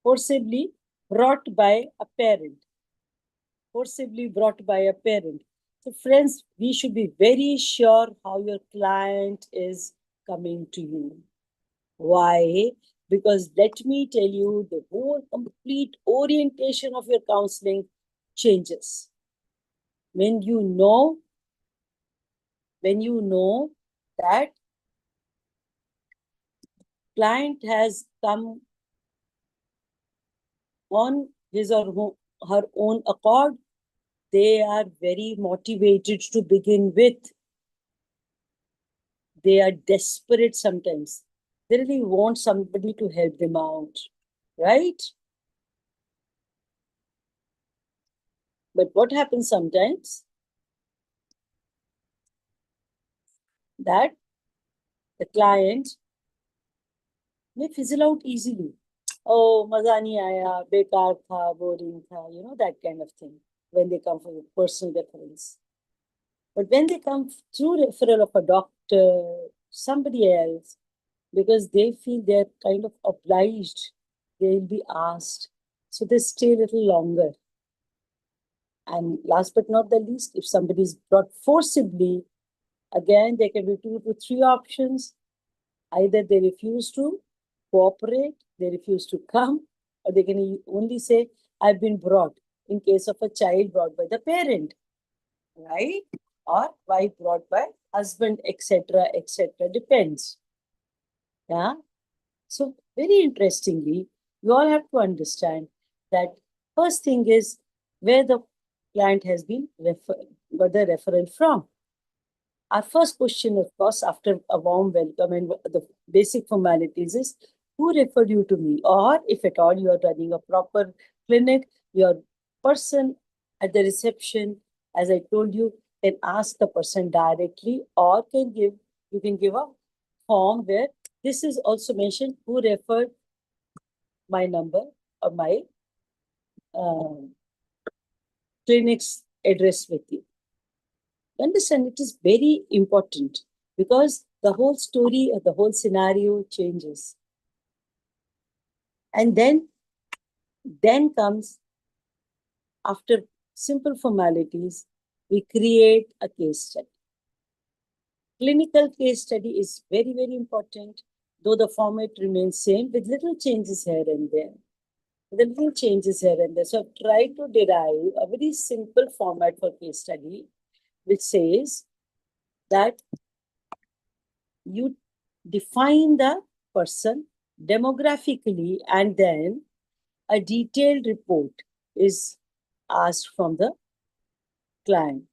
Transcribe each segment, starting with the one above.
forcibly brought by a parent. Forcibly brought by a parent. So, friends, we should be very sure how your client is coming to you. Why? Because let me tell you, the whole complete orientation of your counseling changes. When you know, when you know that client has come on his or her own accord, they are very motivated to begin with. They are desperate sometimes. They really want somebody to help them out, right? But what happens sometimes that the client may fizzle out easily. Oh, maza nahi aaya, bekar tha, boring tha, that kind of thing when they come for personal reference. But when they come through referral of a doctor, somebody else, because they feel they're kind of obliged, they will be asked. So they stay a little longer. And last but not the least, if somebody is brought forcibly, again, there can be 2 to 3 options. Either they refuse to cooperate, they refuse to come, or they can only say, I've been brought, in case of a child brought by the parent, right? Or wife brought by husband, etc., etc. Depends. Yeah. So very interestingly, you all have to understand that first thing is where the client has been got the referral from. Our first question, of course, after a warm welcome and the basic formalities is, who referred you to me? Or if at all you are running a proper clinic, your person at the reception, as I told you, can ask the person directly, or you can give a form where this is also mentioned, who referred my number or my um, clinic's address with you. Understand, it is very important because the whole story or the whole scenario changes. And then comes, after simple formalities, we create a case study. Clinical case study is very, very important, though the format remains same with little changes here and there. The little changes here and there. So I've tried to derive a very simple format for case study, which says that you define the person demographically, and then a detailed report is asked from the client.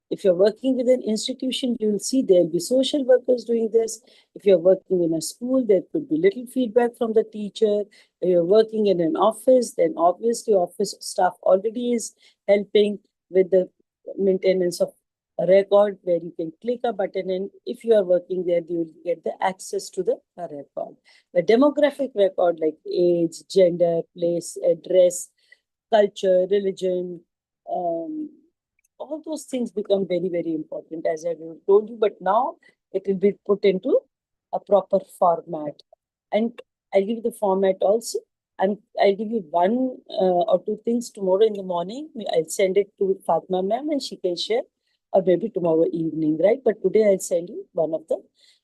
If you're working with an institution, you will see there'll be social workers doing this. If you're working in a school, there could be little feedback from the teacher. If you're working in an office, then obviously office staff already is helping with the maintenance of a record where you can click a button, and if you are working there, you will get the access to the record. The demographic record like age, gender, place, address, culture, religion, all those things become very, very important, as I told you. But now it will be put into a proper format. And I'll give you the format also. And I'll give you one or two things tomorrow in the morning. I'll send it to Fatma ma'am and she can share, or maybe tomorrow evening, right? But today I'll send you one of the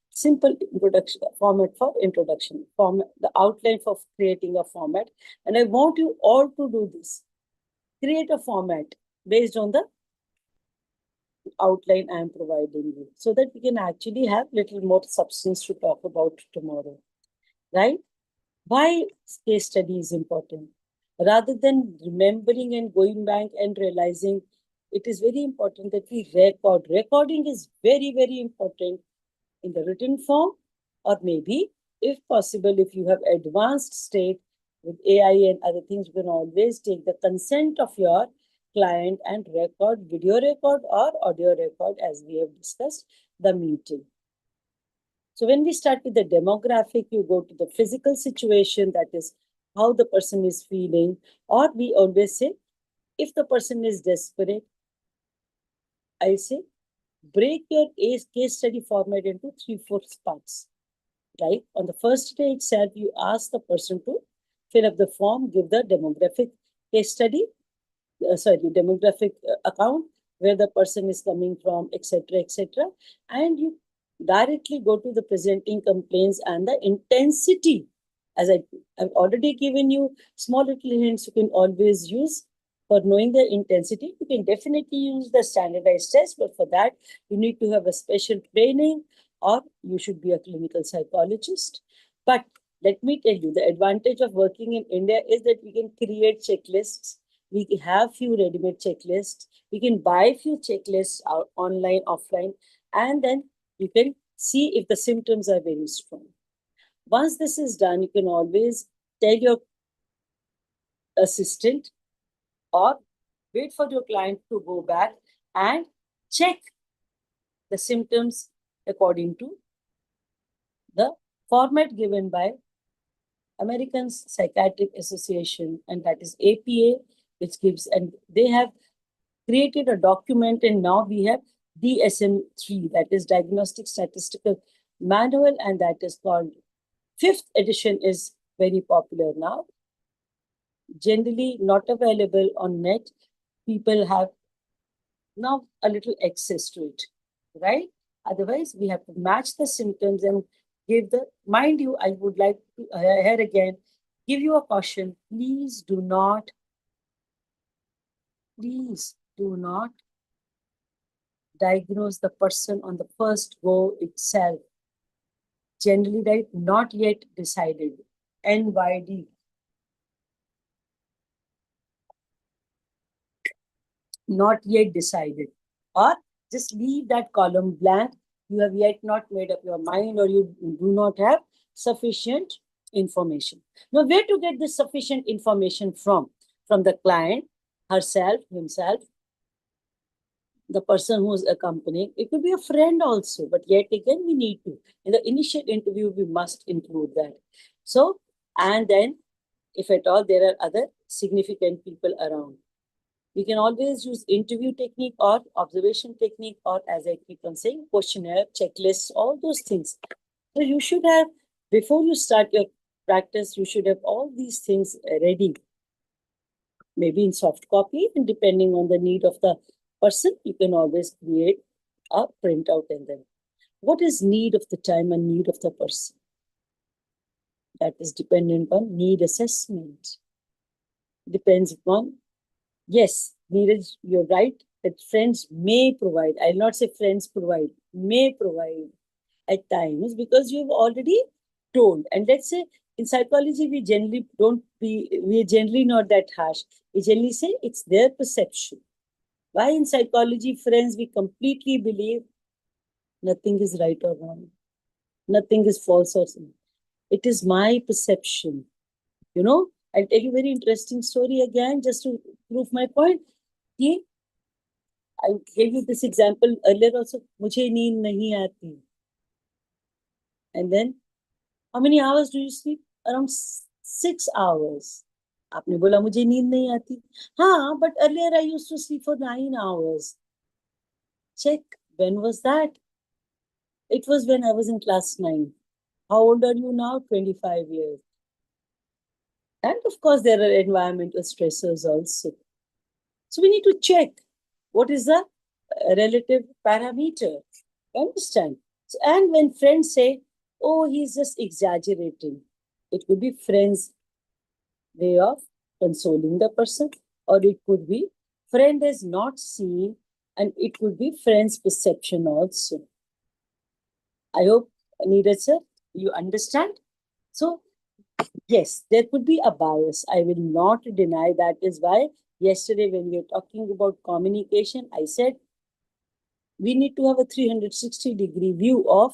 simple introduction format for introduction, format, the outline for creating a format. And I want you all to do this. Create a format based on the outline I am providing you, so that we can actually have little more substance to talk about tomorrow, right? Why case study is important? Rather than remembering and going back and realizing, it is very important that we record. Recording is very, very important in the written form, or maybe, if possible, if you have advanced state with AI and other things, you can always take the consent of your client and record, video record or audio record, as we have discussed the meeting. So when we start with the demographic, you go to the physical situation, that is how the person is feeling, or we always say, if the person is desperate, I say, break your case study format into 3-4 parts. Right? On the first day itself, you ask the person to fill up the form, give the demographic case study, demographic account, where the person is coming from, etc., etc., and you directly go to the presenting complaints and the intensity. As I've already given you small little hints you can always use for knowing the intensity. You can definitely use the standardized test, but for that, you need to have a special training or you should be a clinical psychologist. But let me tell you, the advantage of working in India is that we can create checklists. We have few ready-made checklists. We can buy few checklists out online, offline, and then you can see if the symptoms are very strong. Once this is done, you can always tell your assistant or wait for your client to go back and check the symptoms according to the format given by American Psychiatric Association, and that is APA, which gives, and they have created a document, and now we have DSM-3, that is Diagnostic Statistical Manual, and that is called, 5th edition is very popular now. Generally not available on net. People have now a little access to it, right? Otherwise, we have to match the symptoms and give the, mind you, I would like to here again give you a caution. Please do not diagnose the person on the first go itself. Generally, right, not yet decided. NYD. Not yet decided. Or just leave that column blank. You have yet not made up your mind, or you do not have sufficient information. Now, where to get this sufficient information from? From the client, herself, himself, the person who is accompanying. It could be a friend also, but yet again, we need to. In the initial interview, we must include that. So, and then, if at all, there are other significant people around. We can always use interview technique or observation technique, or as I keep on saying, questionnaire, checklists, all those things. So you should have, before you start your practice, you should have all these things ready. Maybe in soft copy, and depending on the need of the person, you can always create a printout and then. What is need of the time and need of the person? That is dependent on need assessment. Depends upon, yes, Neeraj, you're right, that friends may provide. I'll not say friends provide, may provide at times, because you've already told. And let's say in psychology, we are generally not that harsh. We generally say it's their perception. Why in psychology, friends, we completely believe nothing is right or wrong. Nothing is false or something. It is my perception. You know, I'll tell you a very interesting story again, just to prove my point. I gave you this example earlier also. मुझे नींद नहीं आती. And then, how many hours do you sleep? Around 6 hours. आपने बोला मुझे नींद नहीं आती. हाँ, but earlier I used to sleep for 9 hours. Check. When was that? It was when I was in class 9. How old are you now? 25 years. And of course, there are environmental stressors also. So we need to check what is the relative parameter. Understand? So, and when friends say, oh, he's just exaggerating, it could be friends' way of consoling the person, or it could be friend is not seen, and it could be friend's perception also. I hope, Neeraj sir, you understand. So, yes, there could be a bias. I will not deny that. Is why yesterday when we were talking about communication, I said we need to have a 360-degree view of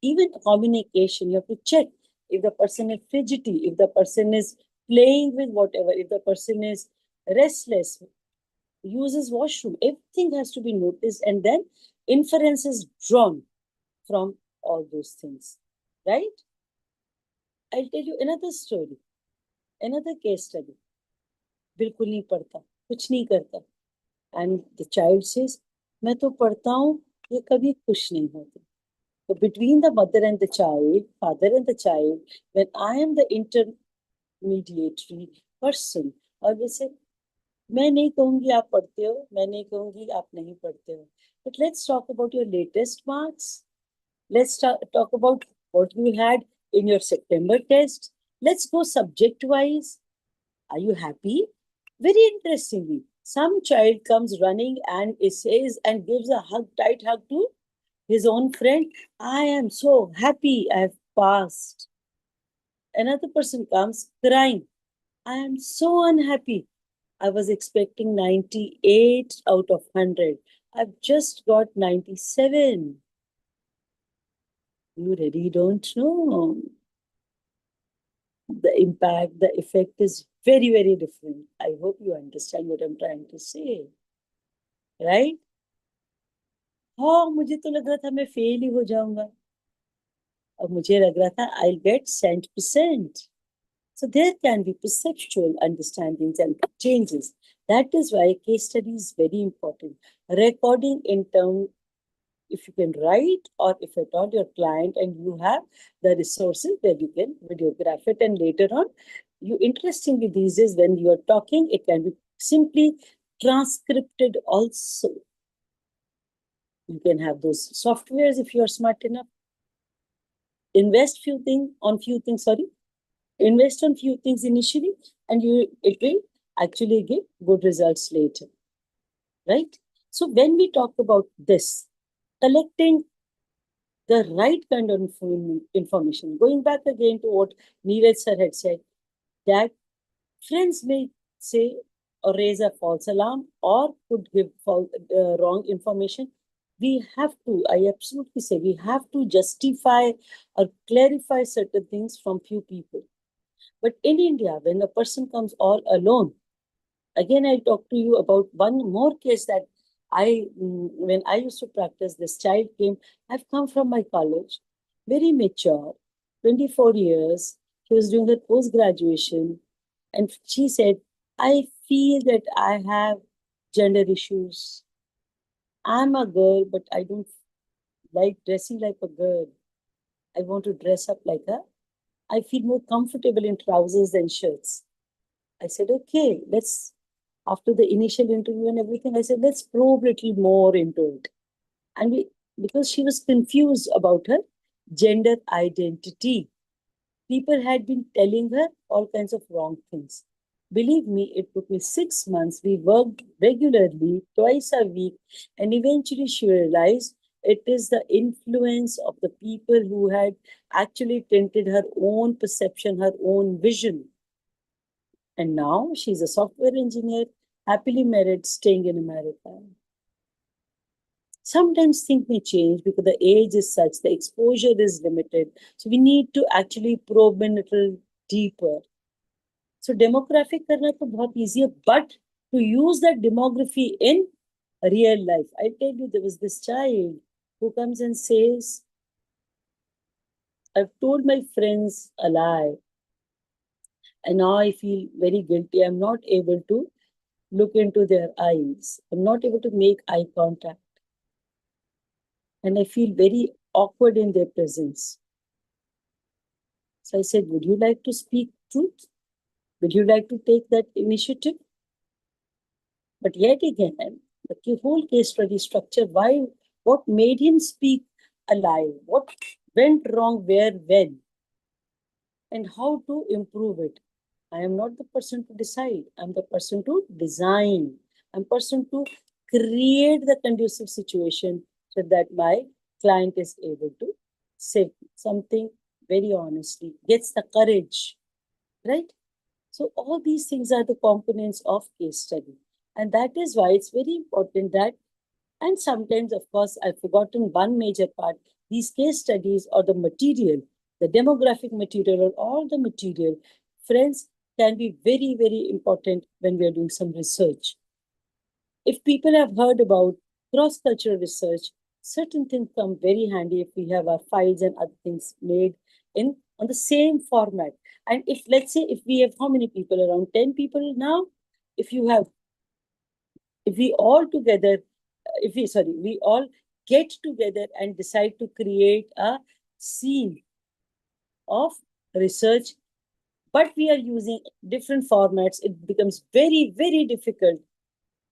even communication. You have to check if the person is fidgety, if the person is playing with whatever, if the person is restless, uses washroom. Everything has to be noticed, and then inferences drawn from all those things, right? I'll tell you another story, another case study. बिल्कुल नहीं पढ़ता, कुछ नहीं करता. And the child says, मैं तो पढ़ता हूँ, ये कभी खुश नहीं होते. So between the mother and the child, father and the child, when I am the intermediary person. और वैसे मैं नहीं कहूंगी आप पढ़ते हो, मैं नहीं कहूंगी आप नहीं पढ़ते हो. But let's talk about your latest marks. Let's talk about what you had in your September test. Let's go subject wise. Are you happy? Very interestingly, some child comes running and says and gives a hug, tight hug to his own friend. I am so happy I have passed. Another person comes crying. I am so unhappy. I was expecting 98 out of 100. I've just got 97. You really don't know. The impact, the effect is very, very different. I hope you understand what I'm trying to say. Right? हाँ, मुझे तो लग रहा था मैं fail ही हो जाऊंगा. और मुझे लग रहा था I'll get 100%. So there can be perceptual understandings and changes. That is why case study is very important. Recording in term, if you can write, or if at all your client and you have the resources where you can videograph it, and later on, you interestingly these days when you are talking, it can be simply transcripted also. You can have those softwares if you are smart enough. Invest on few things initially, and it will actually give good results later, right? So when we talk about this, collecting the right kind of information, going back again to what Neeraj sir had said, that friends may say or raise a false alarm or could give wrong information. We have to, I absolutely say, we have to justify or clarify certain things from few people. But in India, when a person comes all alone, again, I'll talk to you about one more case that when I used to practice, this child came. I've come from my college, very mature, 24 years. She was doing her post graduation, and she said, I feel that I have gender issues. I'm a girl, but I don't like dressing like a girl. I want to dress up like her. I feel more comfortable in trousers than shirts. I said, okay, after the initial interview and everything, I said, let's probe a little more into it. And because she was confused about her gender identity, people had been telling her all kinds of wrong things. Believe me, it took me 6 months. We worked regularly, twice a week, and eventually she realized it is the influence of the people who had actually tinted her own perception, her own vision. And now she's a software engineer, happily married, staying in America. Sometimes things may change because the age is such, the exposure is limited. So we need to actually probe a little deeper. So demographic करना तो बहुत easy है, but to use that demography in real life. I tell you, there was this child who comes and says, I've told my friends a lie, and now I feel very guilty. I'm not able to look into their eyes. I'm not able to make eye contact. And I feel very awkward in their presence. So I said, would you like to speak truth? Would you like to take that initiative? But yet again, the whole case study structure, what made him speak a lie? What went wrong where, when? And how to improve it? I am not the person to decide. I'm the person to design. I'm the person to create the conducive situation so that my client is able to say something very honestly, gets the courage, right? So all these things are the components of case study. And that is why it's very important that, and sometimes, of course, I've forgotten one major part, these case studies or the material, the demographic material or all the material, friends, can be very, very important when we are doing some research. If people have heard about cross-cultural research, certain things come very handy if we have our files and other things made on the same format. And if, let's say, if we have how many people? Around 10 people now? If we all together, we all get together and decide to create a scene of research but we are using different formats, it becomes very, very difficult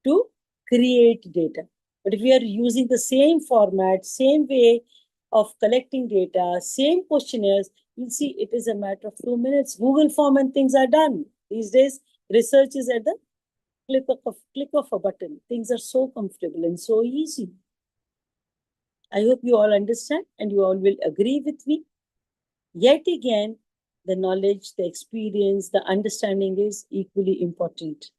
to create data. But if we are using the same format, same way of collecting data, same questionnaires, you'll see it is a matter of 2 minutes. Google form and things are done. These days, research is at the click of a button. Things are so comfortable and so easy. I hope you all understand and you all will agree with me. Yet again, the knowledge, the experience, the understanding is equally important.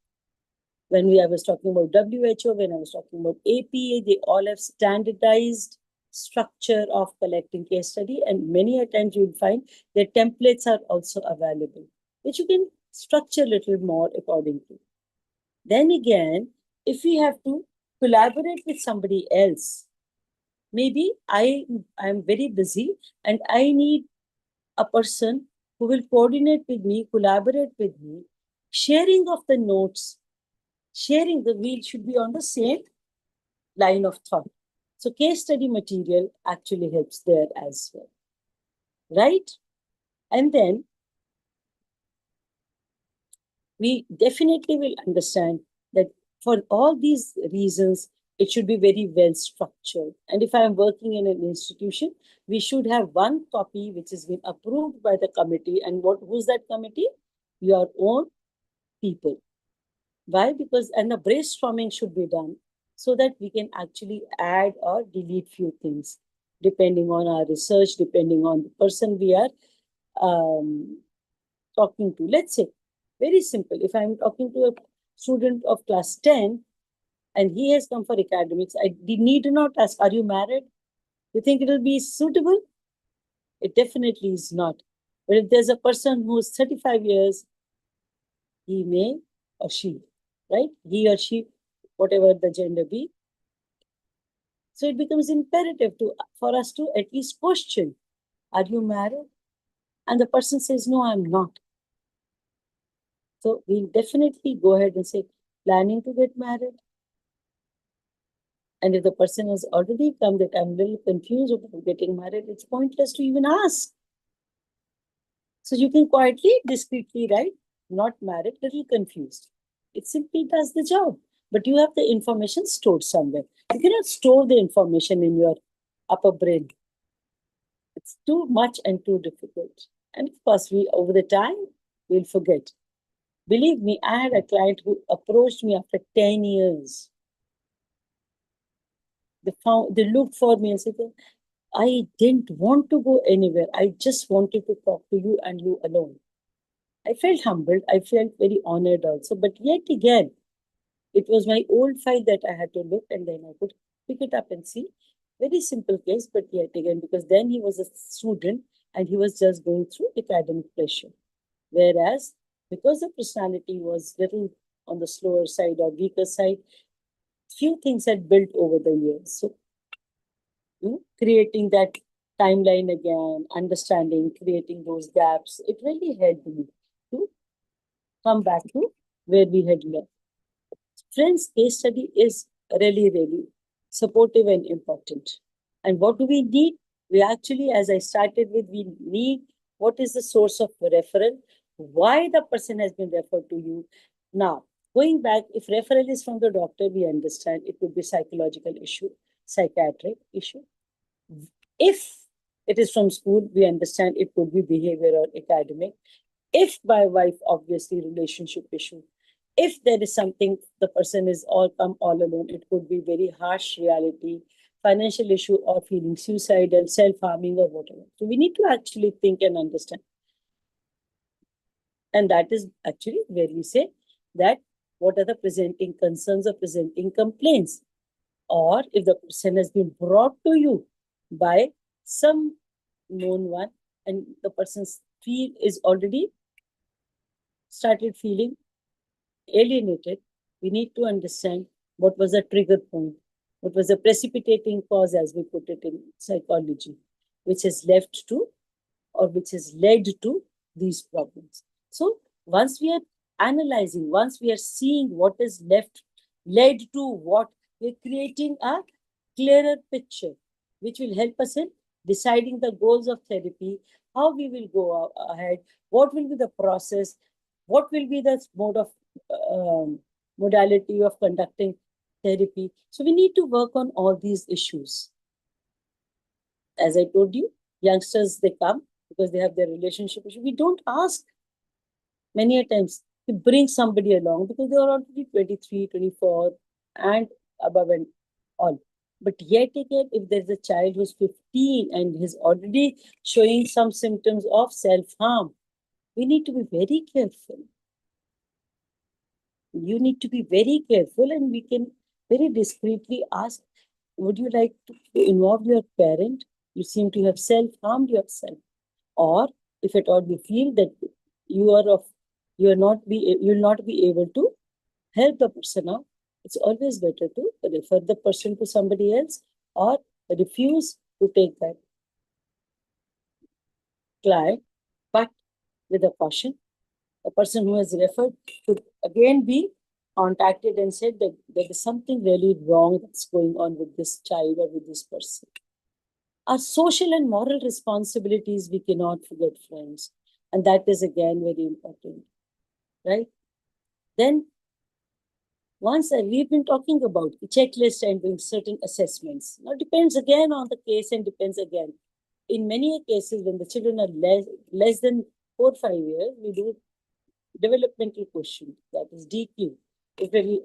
When I was talking about WHO, when I was talking about APA, they all have standardized structure of collecting case study, and many a times you will find their templates are also available, which you can structure a little more according to. Then again, if we have to collaborate with somebody else, maybe I am very busy and I need a person who will coordinate with me, collaborate with me, sharing of the notes, sharing the wheel should be on the same line of thought. So case study material actually helps there as well, right? And then we definitely will understand that for all these reasons, it should be very well structured. And if I am working in an institution, we should have one copy which has been approved by the committee. And who's that committee? Your own people. Why? Because, and the brainstorming should be done so that we can actually add or delete few things depending on our research, depending on the person we are talking to. Let's say, very simple, if I'm talking to a student of class 10 and he has come for academics, I need not ask, are you married? You think it will be suitable? It definitely is not. But if there's a person who is 35 years, he may or she, right? He or she, whatever the gender be. So it becomes imperative for us to at least question, are you married? And the person says, no, I'm not. So we'll definitely go ahead and say, planning to get married. And if the person has already come that I'm a little confused about getting married, it's pointless to even ask. So you can quietly, discreetly write, not married, little confused. It simply does the job. But you have the information stored somewhere. You cannot store the information in your upper brain. It's too much and too difficult. And of course, over the time, we'll forget. Believe me, I had a client who approached me after 10 years. They looked for me and said, I didn't want to go anywhere. I just wanted to talk to you and you alone. I felt humbled. I felt very honored also. But yet again, it was my old file that I had to look and then I could pick it up and see. Very simple case, but yet again, because then he was a student and he was just going through academic pressure. Whereas, because the personality was little on the slower side or weaker side, few things had built over the years. So, creating that timeline again, understanding, creating those gaps, it really helped me to come back to where we had left. Friends, case study is really, really supportive and important. And what do we need? We actually, as I started with, we need what is the source of referral, why the person has been referred to you. Now, going back, if referral is from the doctor, we understand it could be psychological issue, psychiatric issue. If it is from school, we understand it could be behavior or academic. If by wife, obviously relationship issue. If there is something, the person is all alone, it could be very harsh reality, financial issue or feeling suicidal, self-harming or whatever. So we need to actually think and understand. And that is actually where we say that what are the presenting concerns or presenting complaints? Or if the person has been brought to you by some known one and the person's feel is already started feeling alienated, we need to understand what was the trigger point, what was the precipitating cause, as we put it in psychology, which has left to or which has led to these problems. So once we are analyzing, once we are seeing what is led to what, we're creating a clearer picture, which will help us in deciding the goals of therapy, how we will go ahead, what will be the process, what will be the mode of modality of conducting therapy. So we need to work on all these issues. As I told you, youngsters, they come because they have their relationship issue. We don't ask many a times to bring somebody along because they are already 23, 24 and above and all. But yet again, if there's a child who's 15 and is already showing some symptoms of self-harm, we need to be very careful. You need to be very careful, and we can very discreetly ask, would you like to involve your parent? You seem to have self-harmed yourself. Or if at all we feel that you are of you'll not be able to help the person out, it's always better to refer the person to somebody else or refuse to take that client, but with a caution. A person who has referred should again be contacted and said that there is something really wrong that's going on with this child or with this person. Our social and moral responsibilities we cannot forget, friends. And that is again very important, right? Then once we've been talking about the checklist and doing certain assessments. Now depends again on the case and depends again. In many cases, when the children are less than 4 or 5 years, we do developmental quotient, that is DQ. If they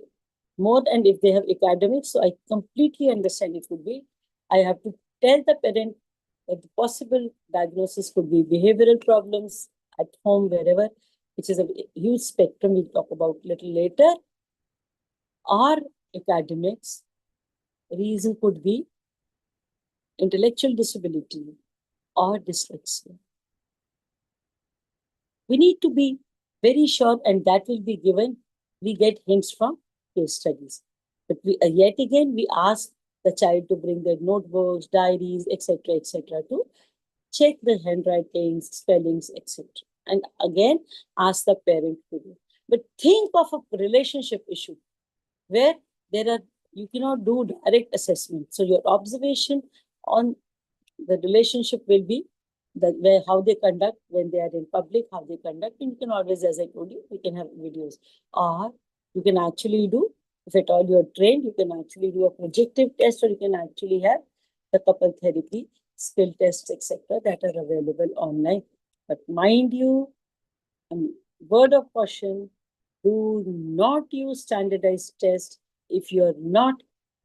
more and if they have academics, so I completely understand it could be. I have to tell the parent that the possible diagnosis could be behavioral problems at home, wherever, which is a huge spectrum we'll talk about a little later, or academics. Reason could be intellectual disability or dyslexia. We need to be very sure, and that will be given. We get hints from case studies. But we, yet again, we ask the child to bring their notebooks, diaries, etc., to check the handwritings, spellings, etc. And again, ask the parent to do. But think of a relationship issue where you cannot do direct assessment. So your observation on the relationship will be how they conduct when they are in public, how they conduct. And you can always, as I told you, we can have videos. Or you can actually do, if at all you're trained, you can actually do a projective test, or you can actually have the couple therapy, skill tests, etc., that are available online. But mind you, word of caution, do not use standardized tests if you're not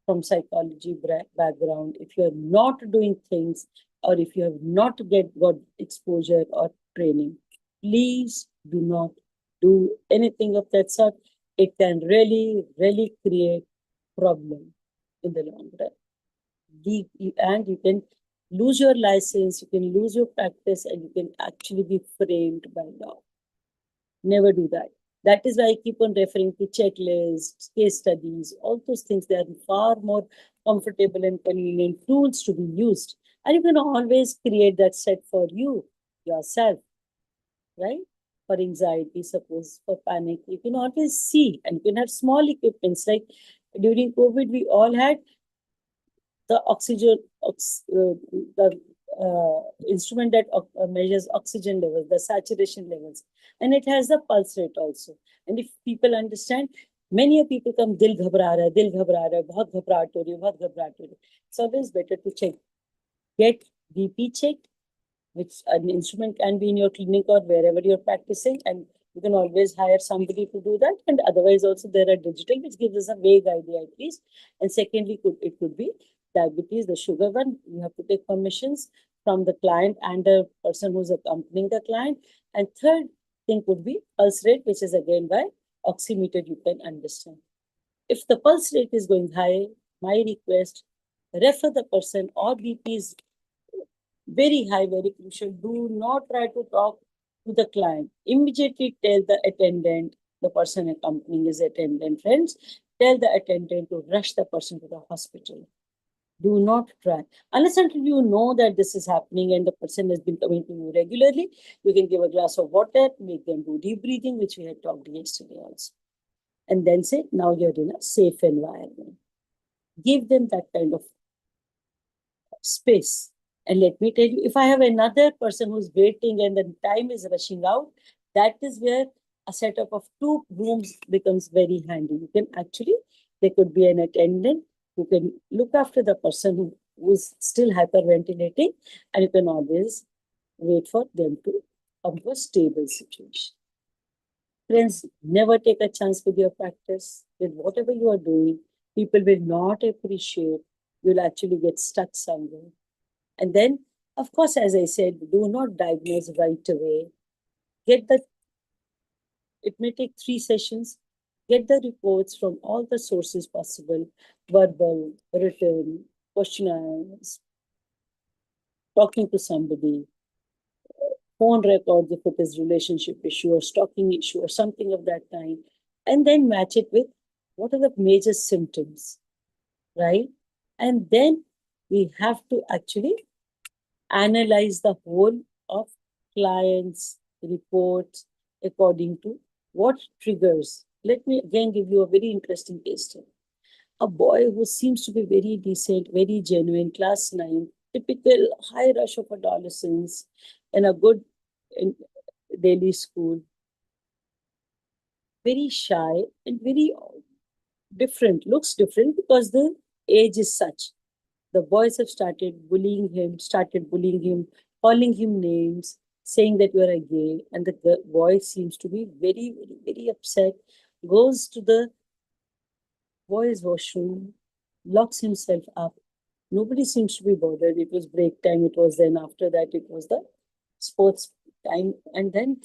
from psychology background, if you're not doing things, or if you have not got exposure or training. Please do not do anything of that sort. It can really, really create problem in the long run. And you can lose your license, you can lose your practice, and you can actually be framed by law. Never do that. That is why I keep on referring to checklists, case studies, all those things. They are far more comfortable and convenient tools to be used. And you can always create that set for you, yourself, right? For anxiety, suppose for panic, you can always see, and you can have small equipments. Like during COVID, we all had the oxygen, the instrument that measures oxygen levels, the saturation levels, and it has the pulse rate also. And if people understand, many people come, dil ghabra raha hai, dil ghabra raha hai, bahut ghabराहट ho rahi hai, bahut ghabराहट ho rahi hai. It's always better to check. Get BP checked, which an instrument can be in your clinic or wherever you're practicing, and you can always hire somebody to do that. And otherwise, also there are digital, which gives us a vague idea at least. And secondly, it could be diabetes, the sugar one. You have to take permissions from the client and the person who's accompanying the client. And third thing could be pulse rate, which is again by oximeter you can understand. If the pulse rate is going high, my request, refer the person, or BP is very high, very crucial. Do not try to talk to the client. Immediately tell the attendant, the person accompanying his attendant, friends, tell the attendant to rush the person to the hospital. Do not try. Unless until you know that this is happening and the person has been coming to you regularly, you can give a glass of water, make them do deep breathing, which we had talked yesterday also. And then say, now you're in a safe environment. Give them that kind of space And let me tell you, if I have another person who's waiting and the time is rushing out, that is where a setup of two rooms becomes very handy. You can actually, there could be an attendant who can look after the person who's still hyperventilating, and you can always wait for them to come to a stable situation. Friends, never take a chance with your practice, with whatever you are doing. People will not appreciate. You'll actually get stuck somewhere. And then, of course, as I said, do not diagnose right away. Get the, it may take 3 sessions. Get the reports from all the sources possible, verbal, written, questionnaires, talking to somebody, phone records if it is relationship issue or stalking issue or something of that kind, and then match it with what are the major symptoms, right? And then we have to actually analyze the whole of clients' reports according to what triggers. Let me again give you a very interesting case study. A boy who seems to be very decent, very genuine, class 9, typical high rush of adolescence in a good in daily school, very shy and very different, looks different because the age is such. The boys have started bullying him, calling him names, saying that you are a gay, and the boy seems to be very, very, very upset, goes to the boys' washroom, locks himself up. Nobody seems to be bothered. It was break time, it was then after that, it was the sports time, and then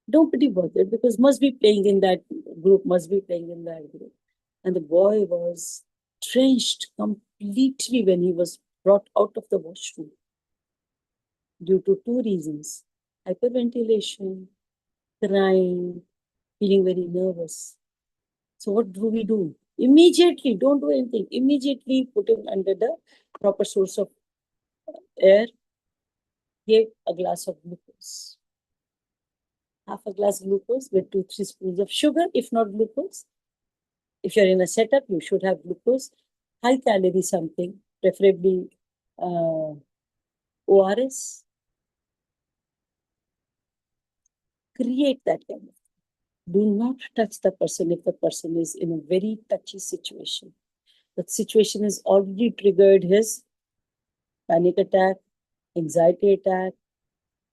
nobody bothered because must be playing in that group, must be playing in that group. And the boy was drenched completely when he was brought out of the washroom due to two reasons: hyperventilation, crying, feeling very nervous. So, what do we do? Immediately, don't do anything. Immediately put him under the proper source of air, give a glass of glucose. Half a glass glucose with 2-3 spoons of sugar, if not glucose. If you're in a setup, you should have glucose, high calorie something, preferably ORS. Create that kind of. Do not touch the person if the person is in a very touchy situation. That situation has already triggered his panic attack, anxiety attack,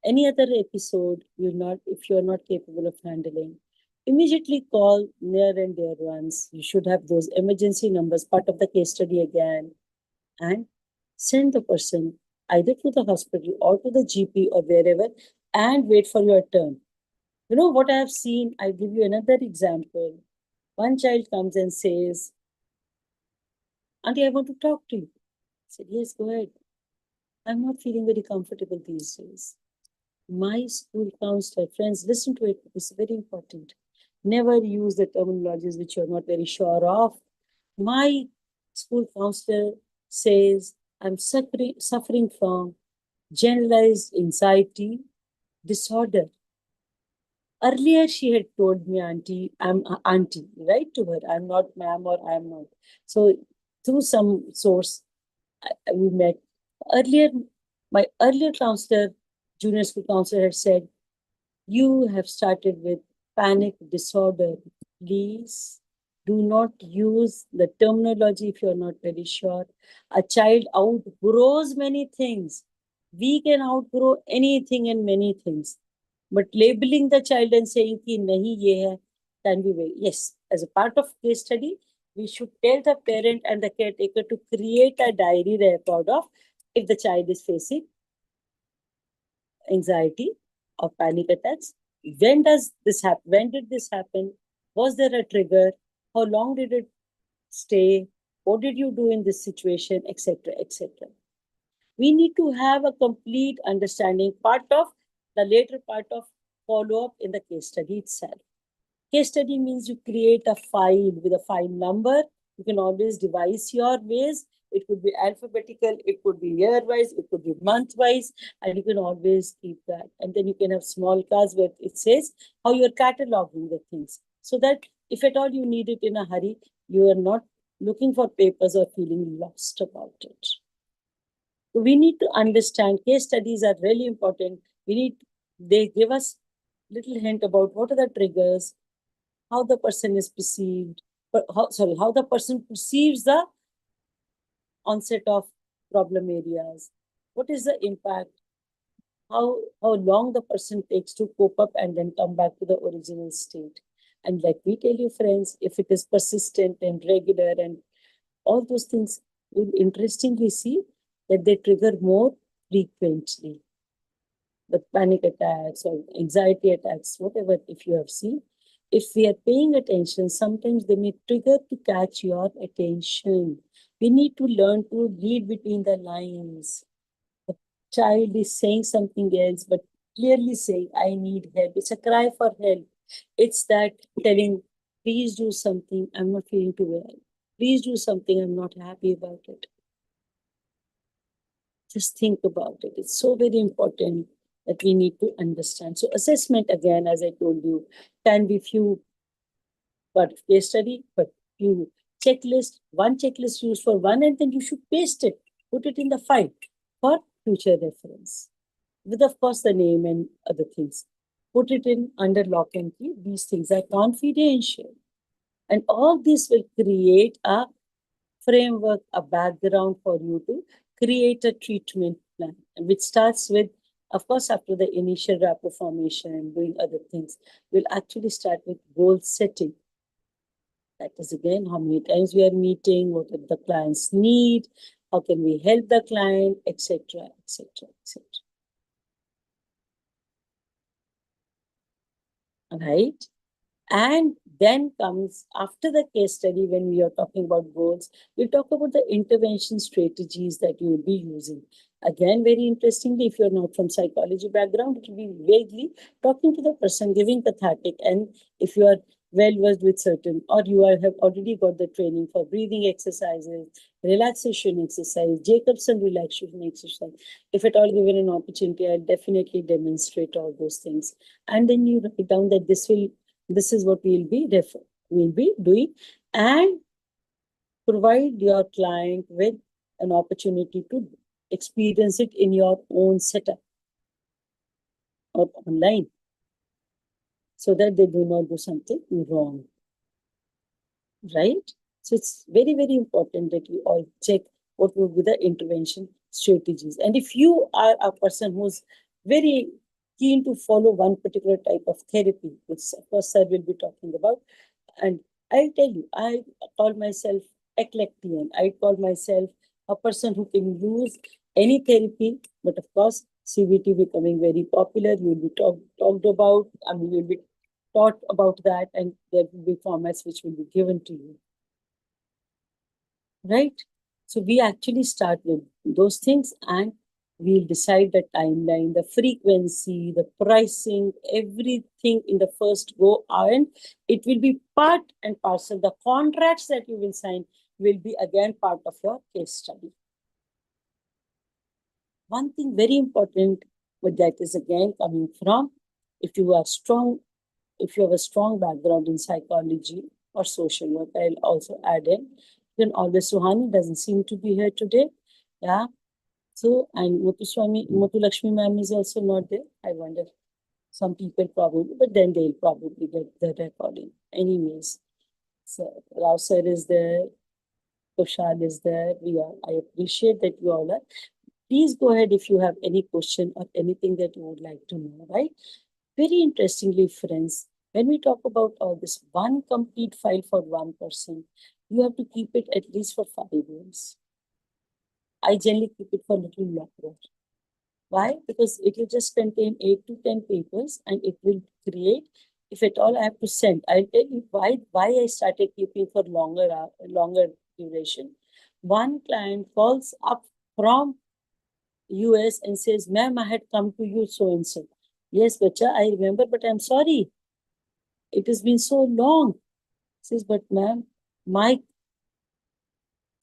any other episode if you're not capable of handling. Immediately call near and dear ones. You should have those emergency numbers, part of the case study again, and send the person either to the hospital or to the GP or wherever and wait for your turn. You know what I have seen? I'll give you another example. One child comes and says, Auntie, I want to talk to you. I said, yes, go ahead. I'm not feeling very comfortable these days. My school counselor, friends, listen to it. It's very important. Never use the terminologies which you're not very sure of. My school counselor says, I'm suffering from generalized anxiety disorder. Earlier, she had told me, Auntie, I'm auntie, right to her. I'm not ma'am or I'm not. So, through some source, we met. Earlier, my earlier counselor, junior school counselor, had said, you have started with panic disorder. Please do not use the terminology if you're not very sure. A child outgrows many things. We can outgrow anything and many things. But labeling the child and saying ki nahi ye hai can be very, yes, as a part of case study, we should tell the parent and the caretaker to create a diary record of if the child is facing anxiety or panic attacks. When does this happen? When did this happen? Was there a trigger? How long did it stay? What did you do in this situation? Etc. Etc. We need to have a complete understanding. Part of the later part of follow-up in the case study itself. Case study means you create a file with a file number. You can always devise your ways. It could be alphabetical, it could be year-wise, it could be month-wise, and you can always keep that. And then you can have small cards where it says how you're cataloging the things. So that if at all you need it in a hurry, you are not looking for papers or feeling lost about it. So we need to understand case studies are really important. They give us little hint about what are the triggers, how the person is perceived, how the person perceives the onset of problem areas. What is the impact? How long the person takes to cope up and then come back to the original state. And let me tell you, friends, if it is persistent and regular and all those things, you'll interestingly see that they trigger more frequently. The panic attacks or anxiety attacks, whatever, if you have seen, if we are paying attention, sometimes they may trigger to catch your attention. We need to learn to read between the lines. The child is saying something else, but clearly saying, I need help. It's a cry for help. It's that telling, please do something, I'm not feeling too well. Please do something, I'm not happy about it. Just think about it. It's so very important that we need to understand. So assessment, again, as I told you, can be few part of case study, but you one checklist used for one, and then you should paste it, put it in the file for future reference. With, of course, the name and other things. Put it in under lock and key. These things are confidential. And all this will create a framework, a background for you to create a treatment plan, which starts with, of course, after the initial rapport formation and doing other things, we'll actually start with goal setting. That is again how many times we are meeting, what do the clients need, how can we help the client, etc., etc., etc. Right? And then comes after the case study, when we are talking about goals, we'll talk about the intervention strategies that you will be using. Again, very interestingly, if you're not from psychology background, it will be vaguely talking to the person, giving cathartic. And if you are well versed with certain, or have already got the training for breathing exercises, relaxation exercise, Jacobson relaxation exercise, if at all given an opportunity, I'll definitely demonstrate all those things. And then you write down that this is what we'll be doing, and provide your client with an opportunity to experience it in your own setup or online, so that they do not do something wrong. Right? So it's very, very important that you all check what will be the intervention strategies. And if you are a person who's very keen to follow one particular type of therapy, which of course sir will be talking about, and I'll tell you, I call myself eclectian. I call myself a person who can use any therapy, but of course, CBT becoming very popular, you will be talked about, I mean, you'll be taught about that, and there will be formats which will be given to you. Right? So we actually start with those things, and we'll decide the timeline, the frequency, the pricing, everything in the first go. And it will be part and parcel. The contracts that you will sign will be again part of your case study. One thing very important, but that is again coming from, if you have a strong background in psychology or social work, I'll also add in. Then always Suhani doesn't seem to be here today. Yeah. So, and Muthu Lakshmi ma'am is also not there. I wonder, some people probably, but then they'll probably get the recording. Anyways, so Rao sir is there, Kushal is there. I appreciate that you all are. Please go ahead if you have any question or anything that you would like to know, right? Very interestingly, friends, when we talk about all this, one complete file for one person, you have to keep it at least for 5 years. I generally keep it for a little longer. Why? Because it will just contain 8 to 10 papers, and it will create, if at all I have to send, I'll tell you why I started keeping for longer duration. One client calls up from US and says, ma'am, I had come to you so and so. Yes, bacha, I remember, but I'm sorry. It has been so long. Says, but ma'am, my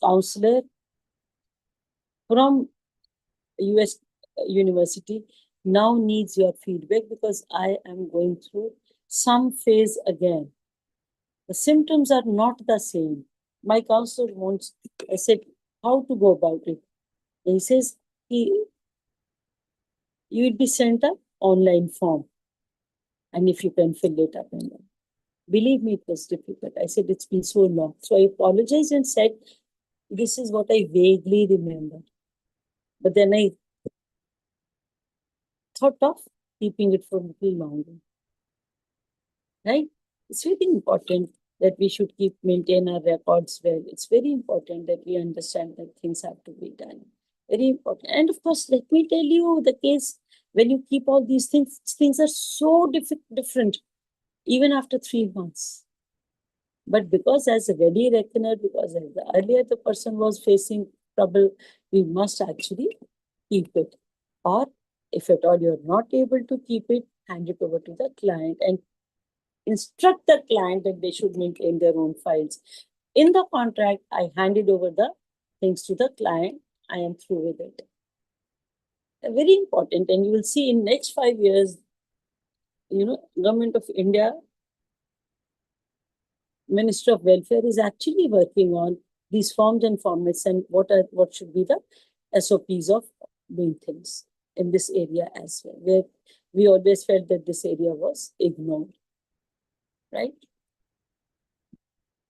counselor from US university now needs your feedback because I am going through some phase again. The symptoms are not the same. My counselor wants, I said, how to go about it? And he says, you will be sent an online form, and if you can fill it up. And believe me, it was difficult. I said, it's been so long. So I apologized and said, this is what I vaguely remember. But then I thought of keeping it for a little longer. Right? It's very important that we should maintain our records well. It's very important that we understand that things have to be done. Very important. And of course, let me tell you the case when you keep all these things are so different, even after 3 months. But because as a ready reckoner, because earlier the person was facing trouble, we must actually keep it. Or if at all you're not able to keep it, hand it over to the client and instruct the client that they should maintain their own files. In the contract, I handed over the things to the client. I am through with it. Very important. And you will see in next 5 years, Government of India, Minister of Welfare is actually working on these forms and formats and what should be the SOPs of doing things in this area as well, where we always felt that this area was ignored. Right?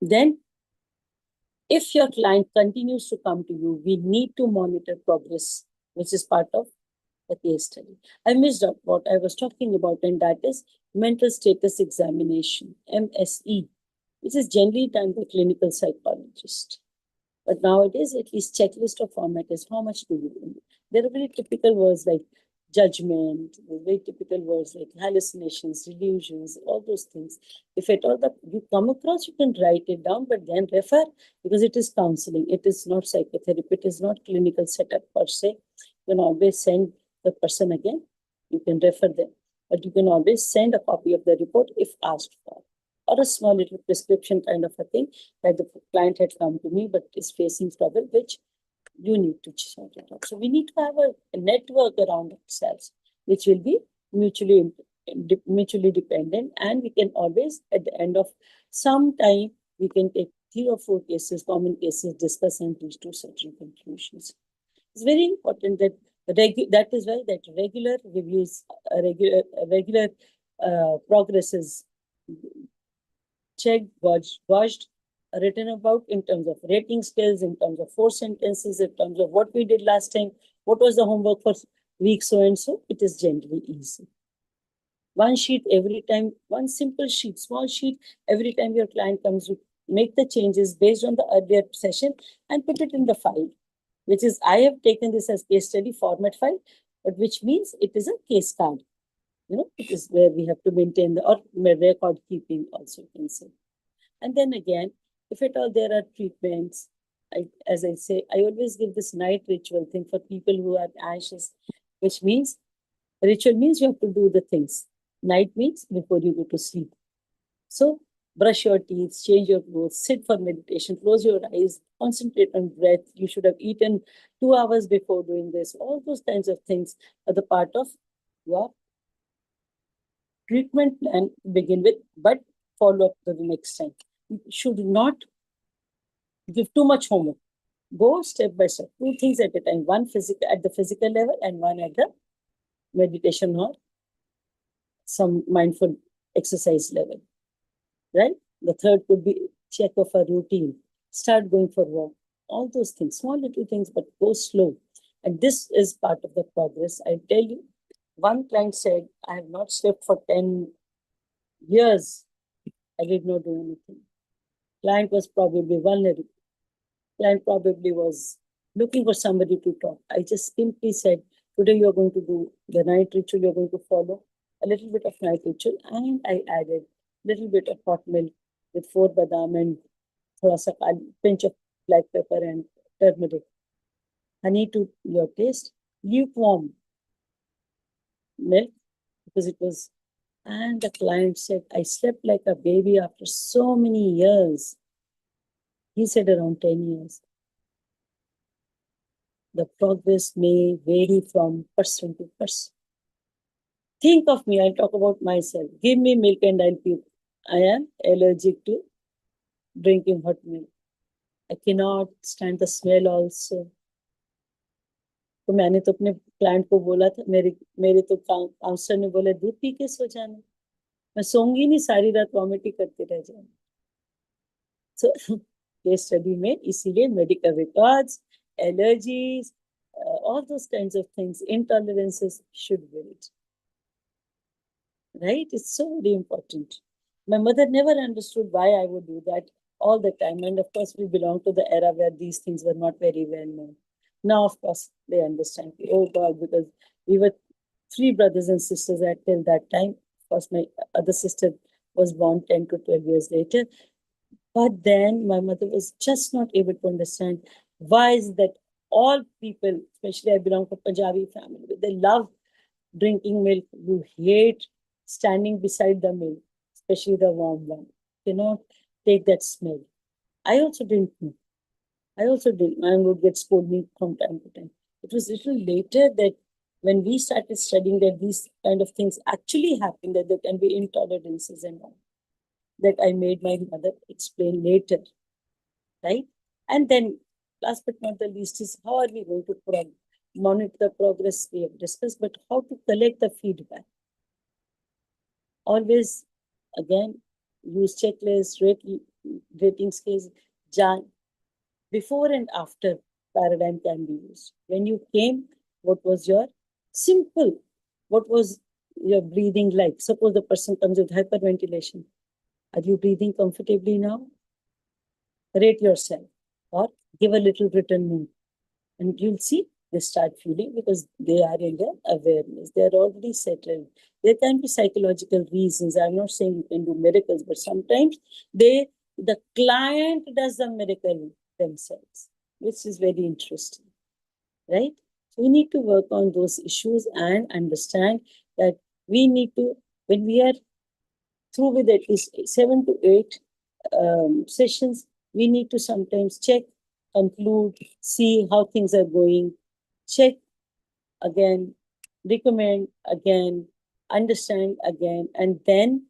Then, if your client continues to come to you, we need to monitor progress, which is part of the case study. I missed out what I was talking about, and that is mental status examination, MSE, which is generally done by clinical psychologists. But nowadays, at least checklist or format is how much do you do? There are very typical words like judgment, very typical words like hallucinations, delusions, all those things. If at all that you come across, you can write it down, but then refer, because it is counseling. It is not psychotherapy. It is not clinical setup per se. You can always send the person again. You can refer them, but you can always send a copy of the report if asked for, or a small little prescription kind of a thing that the client had come to me but is facing trouble, which you need to sort it out. So we need to have a network around ourselves, which will be mutually dependent, and we can always, at the end of some time, we can take 3 or 4 cases, common cases, discuss and reach to certain conclusions. It's very important that that is why that regular reviews, regular progress is checked, watched, written about in terms of rating scales, in terms of 4 sentences, in terms of what we did last time, what was the homework for week so and so. It is generally easy. One sheet every time, one simple sheet, small sheet, every time your client comes, you make the changes based on the earlier session and put it in the file, which is, I have taken this as case study format file, but which means it is a case card. It is where we have to maintain or record keeping also, you can say. And then again, if at all there are treatments, as I say, I always give this night ritual thing for people who are anxious, which means, ritual means you have to do the things. Night means before you go to sleep. So brush your teeth, change your clothes, sit for meditation, close your eyes, concentrate on breath. You should have eaten 2 hours before doing this. All those kinds of things are the part of your treatment plan to begin with, but follow up to the next time. You should not give too much homework. Go step by step, 2 things at a time, one at the physical level and one at the meditation or some mindful exercise level, right? The third could be check of a routine, start going for walk, all those things, small little things, but go slow. And this is part of the progress. I tell you, one client said, I have not slept for 10 years. I did not do anything. Client was probably vulnerable. Client probably was looking for somebody to talk. I just simply said, today you're going to do the night ritual, you're going to follow a little bit of night ritual, and I added a little bit of hot milk with 4 badam and pinch of black pepper and turmeric. Honey to your taste, lukewarm milk, because it was, and the client said, I slept like a baby after so many years. He said around 10 years. The progress may vary from person to person. Think of me, I'll talk about myself. Give me milk and I'll puke. I am allergic to drinking hot milk. I cannot stand the smell also. तो मैंने तो अपने client को बोला था, मेरे मेरे तो काउंसलर ने बोला दूध पी के सो जाना, मैं सोऊंगी नहीं, सारी रात वॉमिट ही करते रह जाऊंगी। सो केस स्टडी में इसीलिए medical records, allergies, all those kinds of things, intolerances should wait. Right? It's so very important. My mother never understood why I would do that all the time. And of course, we belong to the era where these things were not very well known. Now, of course, they understand. Oh God, because we were three brothers and sisters at till that time. Of course, my other sister was born 10 to 12 years later. But then my mother was just not able to understand why is that all people, especially I belong to Punjabi family, they love drinking milk, you hate standing beside the milk, especially the warm one. Cannot take that smell. I also didn't know. I also did. My mom would get scolded from time to time. It was little later that when we started studying that these kind of things actually happen, that there can be intolerances and all, that I made my mother explain later, right? And then, last but not the least, is how are we going to monitor the progress we have discussed, but how to collect the feedback. Always, again, use checklists, rating scales. Before and after paradigm can be used. When you came, what was your simple, what was your breathing like? Suppose the person comes with hyperventilation. Are you breathing comfortably now? Rate yourself or give a little written note. And you'll see they start feeling because they are in their awareness. They are already settled. There can be psychological reasons. I'm not saying you can do miracles, but sometimes the client does the miracle themselves, which is very interesting, right? So we need to work on those issues and understand that we need to, when we are through with at least 7 to 8 sessions, we need to sometimes check, conclude, see how things are going, check again, recommend again, understand again, and then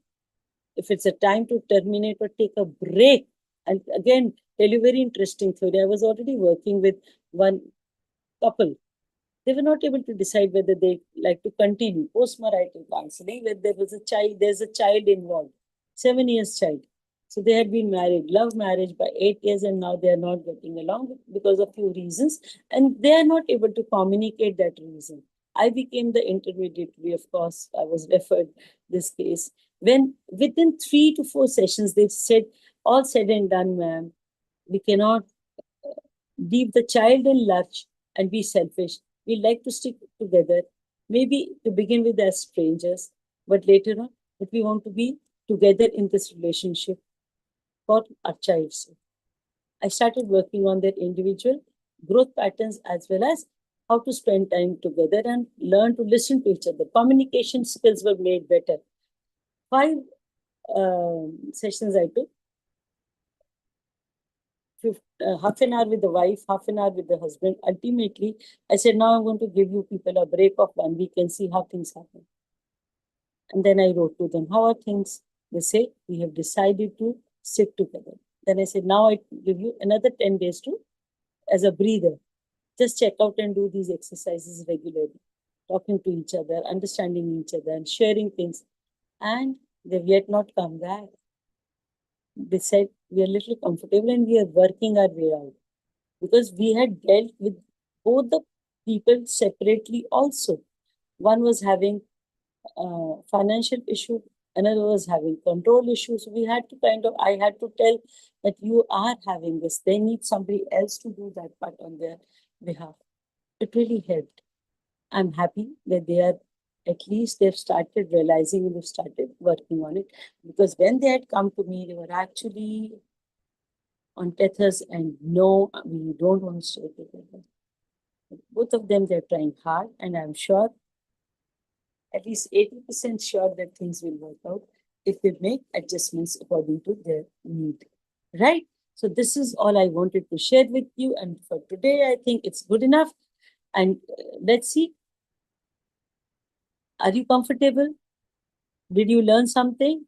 if it's a time to terminate or take a break, and again, tell you very interesting theory. I was already working with one couple. They were not able to decide whether they like to continue post-marital counseling, where there's a child involved, 7 years child. So they had been married, love marriage by 8 years, and now they are not getting along because of few reasons, and they are not able to communicate that reason. I became the intermediary, of course. I was referred this case. When within 3 to 4 sessions, they said, all said and done, ma'am, we cannot leave the child in lurch and be selfish. We like to stick together, maybe to begin with as strangers, but later on, but we want to be together in this relationship for our child's sake. I started working on their individual growth patterns as well as how to spend time together and learn to listen to each other. Communication skills were made better. 5 sessions I took. Half an hour with the wife, half an hour with the husband. Ultimately, I said, now I'm going to give you people a break of 1 week and see how things happen. And then I wrote to them, how are things? They say, we have decided to sit together. Then I said, now I give you another 10 days to, as a breather. Just check out and do these exercises regularly, talking to each other, understanding each other, and sharing things. And they've yet not come back. They said, we are a little comfortable and we are working our way out. Because we had dealt with both the people separately also. One was having financial issue, another was having control issues. So we had to I had to tell that you are having this. They need somebody else to do that part on their behalf. It really helped. I'm happy that at least they've started realizing and they've started working on it. Because when they had come to me, they were actually on tethers and no, we don't want to stay together. Both of them, they're trying hard, and I'm sure, at least 80% sure that things will work out if they make adjustments according to their need. Right? So this is all I wanted to share with you. And for today, I think it's good enough. And let's see. Are you comfortable? Did you learn something?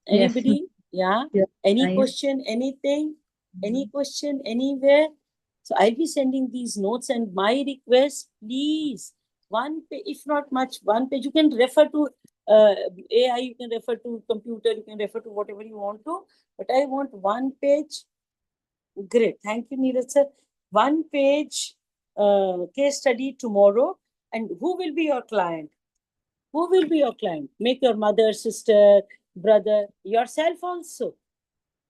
Yes. Anybody? Yeah? Yes, Any I question, anything? Any question, anywhere? So I'll be sending these notes, and my request, please, one page, if not much, one page. You can refer to AI, you can refer to computer, you can refer to whatever you want to, but I want one page. Great. Thank you, Neeraj sir. One page case study tomorrow. And who will be your client? Who will be your client? Make your mother, sister, brother, yourself also.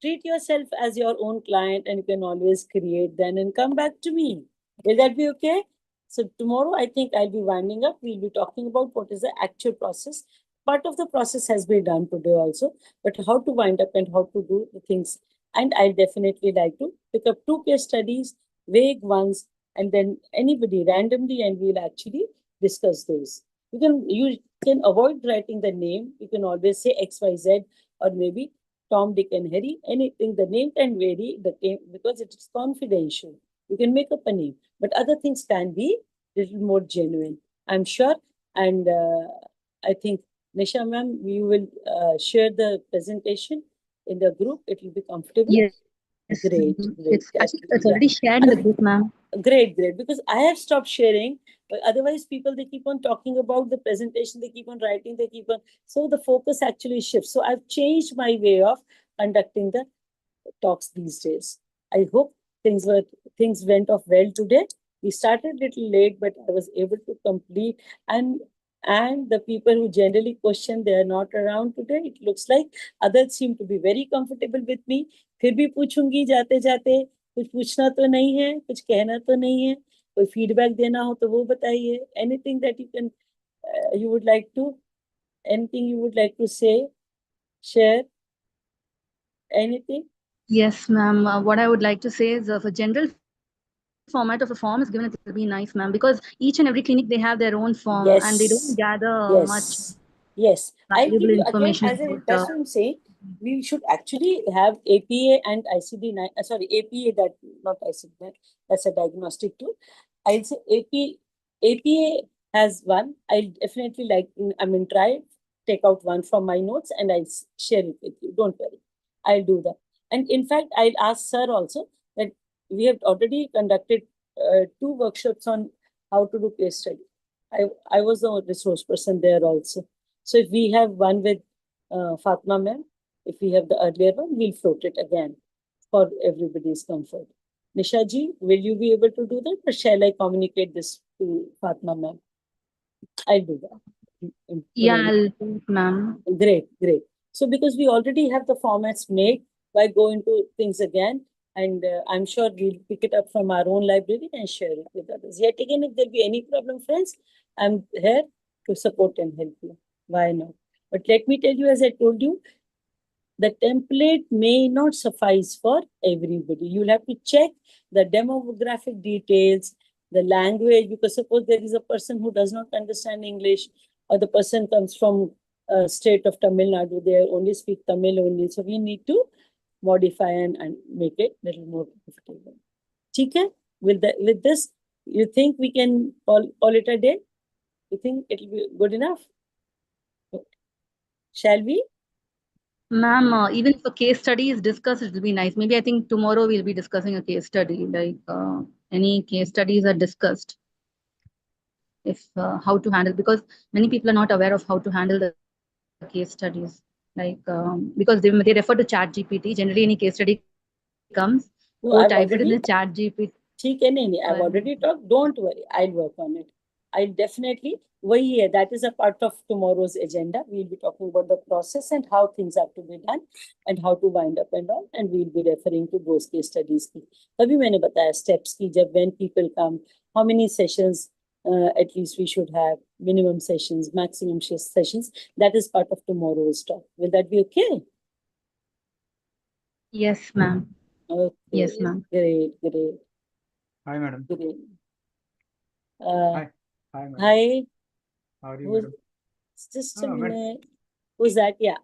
Treat yourself as your own client, and you can always create then and come back to me. Will that be okay? So tomorrow, I think I'll be winding up. We'll be talking about what is the actual process. Part of the process has been done today also, but how to wind up and how to do the things. And I definitely like to pick up two case studies, vague ones, and then anybody randomly, and we'll actually discuss those. You can avoid writing the name. You can always say XYZ, or maybe Tom, Dick, and Harry. Anything, the name can vary, the name, because it is confidential. You can make up a name, but other things can be little more genuine, I'm sure. And I think, Nisha ma'am, you will share the presentation in the group. It will be comfortable. Yes. Great, great. It's already shared in the group, ma'am. Great, great. Because I have stopped sharing, but otherwise people, they keep on talking about the presentation, they keep on writing, they keep on. So the focus actually shifts. So I've changed my way of conducting the talks these days. I hope things went off well today. We started a little late, but I was able to complete. And the people who generally question, they are not around today. It looks like others seem to be very comfortable with me. फिर भी पूछूंगी जाते जाते, कुछ पूछना तो नहीं है, कुछ कहना तो नहीं है, कोई फीडबैक देना हो तो वो बताइए. Anything that you would like to, anything you would like to say, share, anything? Yes, ma'am. What I would like to say is, if a general format of a form is given, it will be nice, ma'am, because each and every clinic, they have their own form, and they don't Yes, gather much yes. I'll give valuable you again information as an about that's what I'm saying. We should actually have APA and ICD-9. Sorry, APA, that not ICD-9. That's a diagnostic tool. I'll say APA has one. I'll definitely try take out one from my notes and I'll share it with you. Don't worry, I'll do that. And in fact, I'll ask sir also that we have already conducted 2 workshops on how to do case study. I was the resource person there also. So if we have one with Fatma ma'am, if we have the earlier one, we'll float it again for everybody's comfort. Nisha ji, will you be able to do that, or shall I communicate this to Fatma ma'am? I'll do that. Yeah, I'll do it, ma'am. Great, great. So because we already have the formats made, why go into things again? And I'm sure we'll pick it up from our own library and share it with others. Yet again, if there'll be any problem, friends, I'm here to support and help you. Why not? But let me tell you, as I told you, the template may not suffice for everybody. You'll have to check the demographic details, the language, because suppose there is a person who does not understand English, or the person comes from a state of Tamil Nadu, they only speak Tamil only. So we need to modify and make it a little more comfortable. Okay? With this, you think we can call it a day? You think it'll be good enough? Shall we? Ma'am, even if a case study is discussed, it will be nice. Maybe I think tomorrow we'll be discussing a case study, like any case studies are discussed. If how to handle, because many people are not aware of how to handle the case studies, like because they refer to Chat GPT. Generally, any case study comes, No, go I've type it in already the Chat GPT. ठीक है नहीं I've already talked. Don't worry, I'll work on it. I'll definitely वही है, that is a part of tomorrow's agenda. We'll be talking about the process and how things have to be done and how to wind up and all, and we'll be referring to those case studies की. तभी मैंने बताया steps की, जब when people come, how many sessions at least we should have, minimum sessions, maximum sessions. That is part of tomorrow's talk. Will that be okay? Yes, ma'am. Okay. Yes, ma'am. Great, great. Hi, madam. Great. Hi, madam. Hi. How are you, madam? Just a madam. minute. Who's that? Yeah.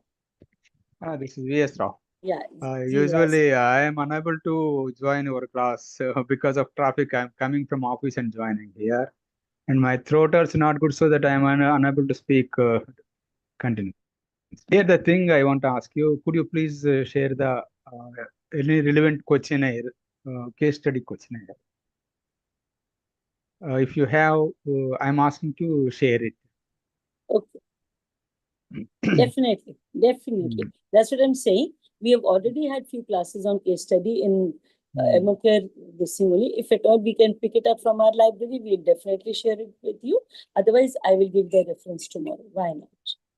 This is V.S. Rao. Yeah. Usually, I am unable to join your class because of traffic. I'm coming from office and joining here, and my throat is not good, so that I am unable to speak. Continue. Here, the thing I want to ask you: could you please share the any relevant questionnaire, case study questionnaire? If you have, I'm asking to share it. Okay, definitely, definitely. Mm. That's what I'm saying. We have already had few classes on case study in Mm. EmoCare, this thing only. If at all we can pick it up from our library, we'll definitely share it with you. Otherwise, I will give the reference tomorrow. Why not?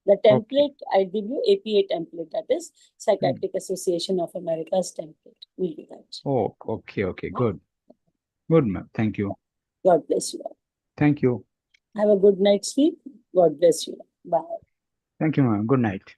The template, I give you APA template, that is Psychiatric Association of America's template. We'll do that. Oh, okay, good. Good, ma'am. Thank you. God bless you all. Thank you. Have a good night's sleep. God bless you all. Bye. Thank you, ma'am. Good night.